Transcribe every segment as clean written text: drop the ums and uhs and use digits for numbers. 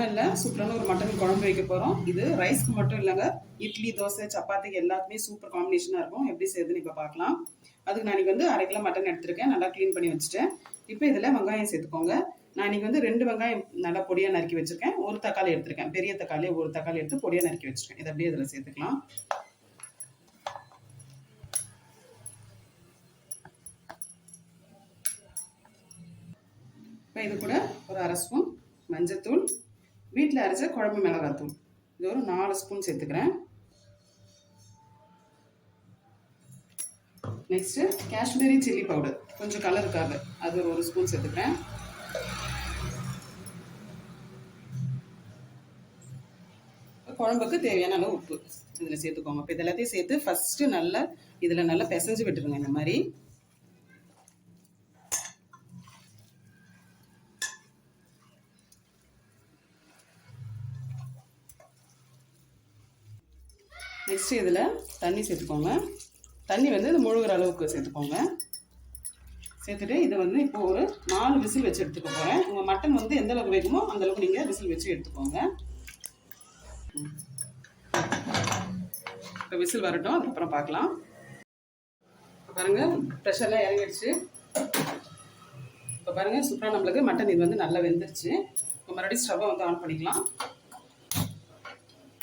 ஒன்றும் இல்லை, சூப்பரான ஒரு மட்டன் குழம்பு வைக்க போகிறோம். இது ரைஸ்க்கு மட்டும் இல்லைங்க, இட்லி, தோசை, சப்பாத்திக்கு எல்லாத்துக்குமே சூப்பர் காம்பினேஷனாக இருக்கும். எப்படி செய்யுதுன்னு இப்போ பார்க்கலாம். அதுக்கு நான் இன்றைக்கி 1/2 கிலோ மட்டன் எடுத்துருக்கேன். நல்லா க்ளீன் பண்ணி வச்சுட்டேன். இப்போ இதில் வெங்காயம் சேர்த்துக்கோங்க. நான் இன்றைக்கி 2 வெங்காயம் நல்லா பொடியாக நறுக்கி வச்சுருக்கேன். ஒரு தக்காளி எடுத்துருக்கேன். பெரிய தக்காளி ஒரு தக்காளி எடுத்து பொடியாக நறுக்கி வச்சுருக்கேன். இதை அப்படியே இதில் சேர்த்துக்கலாம். இப்போ இது கூட ஒரு 1/2 ஸ்பூன் மஞ்சத்தூள், வீட்டில் அரைச்ச குழம்பு மிளகாத்தூள், இது ஒரு 4 ஸ்பூன் சேர்த்துக்கிறேன். நெக்ஸ்ட்டு காஷ்மீரி சில்லி பவுடர், கொஞ்சம் கலருக்காக, அது ஒரு 1 ஸ்பூன் சேர்த்துக்கிறேன். குழம்புக்கு தேவையான அளவு உப்பு இதில் சேர்த்துக்கோங்க. இப்போ இது எல்லாத்தையும் சேர்த்து ஃபஸ்ட்டு நல்லா இதில் நல்லா பிசைஞ்சு விட்டுருங்க. இந்த மாதிரி நெக்ஸ்ட்டு இதில் தண்ணி சேர்த்துக்கோங்க. தண்ணி இது முழுகிற அளவுக்கு சேர்த்துக்கோங்க. சேர்த்துட்டு இதை இப்போ ஒரு 4 விசில் வச்சு எடுத்துக்க போகிறேன். உங்கள் மட்டன் எந்த அளவுக்கு வேகுமோ அந்தளவுக்கு நீங்கள் விசில் வச்சு எடுத்துக்கோங்க. இப்போ விசில் வரட்டும், அதுக்கப்புறம் பார்க்கலாம். பாருங்கள், ப்ரெஷர்லாம் இறங்கிடுச்சு. இப்போ பாருங்கள், சூப்பராக நம்மளுக்கு மட்டன் இது நல்லா வெந்துருச்சு. இப்போ மறுபடியும் ஸ்டவ்வை ஆன் பண்ணிக்கலாம்.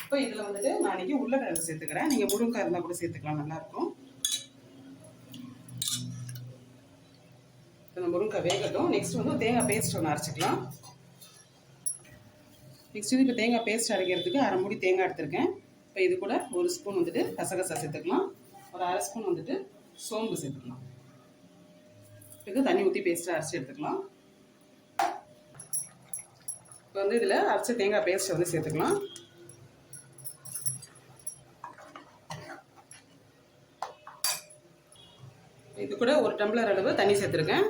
இப்போ இதில் நான் இன்றைக்கி உருளைக்கிழங்கு சேர்த்துக்கிறேன். நீங்கள் முருங்கைக்காய் இருந்தால் கூட சேர்த்துக்கலாம், நல்லாயிருக்கும். இந்த முருங்கைக்காய் வேகட்டும். நெக்ஸ்ட் தேங்காய் பேஸ்ட் ஒன்று அரைச்சிக்கலாம். நெக்ஸ்ட் இப்போ தேங்காய் பேஸ்ட் அரைக்கிறதுக்கு 1/2 மூடி தேங்காய் எடுத்துருக்கேன். இப்போ இது கூட 1 ஸ்பூன் கசகசா சேர்த்துக்கலாம். ஒரு 1/2 ஸ்பூன் சோம்பு சேர்த்துக்கலாம். இதுக்கு தண்ணி ஊற்றி பேஸ்ட்டாக அரைச்சி எடுத்துக்கலாம். இப்போ இதில் அரைச்ச தேங்காய் பேஸ்ட்டை சேர்த்துக்கலாம். இது கூட 1 டம்ளர் அளவு தண்ணி சேர்த்துருக்கேன்.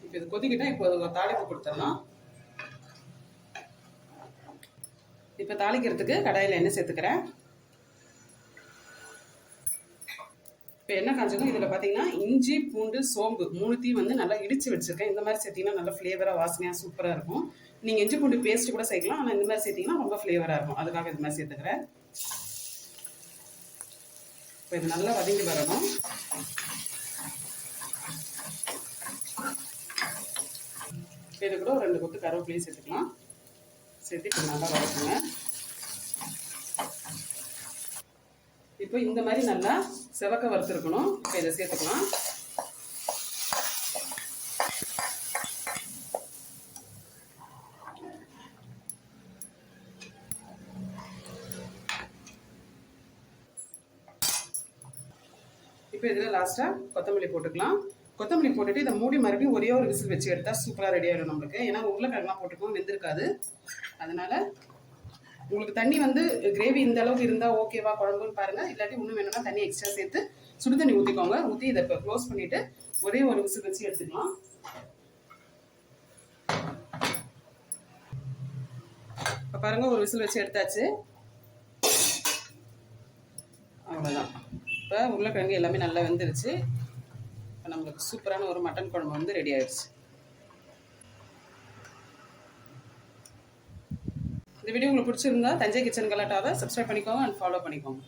இப்போ இது கொதிக்கிட்டால் இப்போ தாளிப்பு கொடுத்துடலாம். இப்போ தாளிக்கிறதுக்கு கடாயில் எண்ணெய் சேர்த்துக்கிறேன். இப்போ எண்ணெய் காஞ்சதும் இதில் பார்த்தீங்கன்னா இஞ்சி, பூண்டு, சோம்பு 3த்தையும் நல்லா இடித்து வச்சுருக்கேன். இந்த மாதிரி சேர்த்திங்கன்னா நல்லா ஃப்ளேவராக வாசனையாக சூப்பராக இருக்கும். நீங்கள் இஞ்சி பூண்டு பேஸ்ட் கூட சேர்க்கலாம், ஆனால் இந்த மாதிரி சேர்த்திங்கன்னா ரொம்ப ஃப்ளேவராக இருக்கும். அதுக்காக இது மாதிரி சேர்த்துக்கிறேன். இப்போ இது நல்லா வதங்கி வரணும். இது கூட ஒரு 2 கொத்து கருவேப்பிலையும் சேர்த்துக்கலாம். சேர்த்து இப்போ நல்லா வதக்குங்க. இப்போ இந்த மாதிரி நல்லா செவக்க வறுத்துருக்கணும். இப்போ இதை சேர்த்துக்கலாம். இப்போ இதில் லாஸ்ட்டாக கொத்தமல்லி போட்டுக்கலாம். கொத்தமல்லி போட்டுட்டு இதை மூடி மறுபடியும் ஒரே ஒரு விசில் வச்சு எடுத்தால் சூப்பராக ரெடி ஆகிடும் நம்மளுக்கு. ஏன்னா உருளைக்கிழங்குலாம் போட்டுக்கோம், வெந்திருக்காது. அதனால் உங்களுக்கு தண்ணி கிரேவி இந்த அளவுக்கு இருந்தால் ஓகேவா குழம்புன்னு பாருங்கள். இல்லாட்டி இன்னும் வேணும்னா தண்ணி எக்ஸ்ட்ரா சேர்த்து சுடு தண்ணி ஊற்றிக்கோங்க. ஊற்றி இதை இப்போ க்ளோஸ் பண்ணிவிட்டு ஒரே ஒரு விசில் வச்சு எடுத்துக்கலாம். இப்போ பாருங்கள், ஒரு விசில் வச்சு எடுத்தாச்சு. அவ்வளோதான். இப்போ உருளைக்கிழங்கு எல்லாமே நல்லா வெந்துருச்சு. இப்போ நம்மளுக்கு சூப்பரான ஒரு மட்டன் குழம்பு ரெடி ஆயிடுச்சு. இந்த வீடியோ உங்களுக்கு பிடிச்சிருந்தா தஞ்சை கிச்சன் கலாட்டாவை சப்ஸ்கிரைப் பண்ணிக்கோங்க அண்ட் ஃபாலோ பண்ணிக்கோங்க.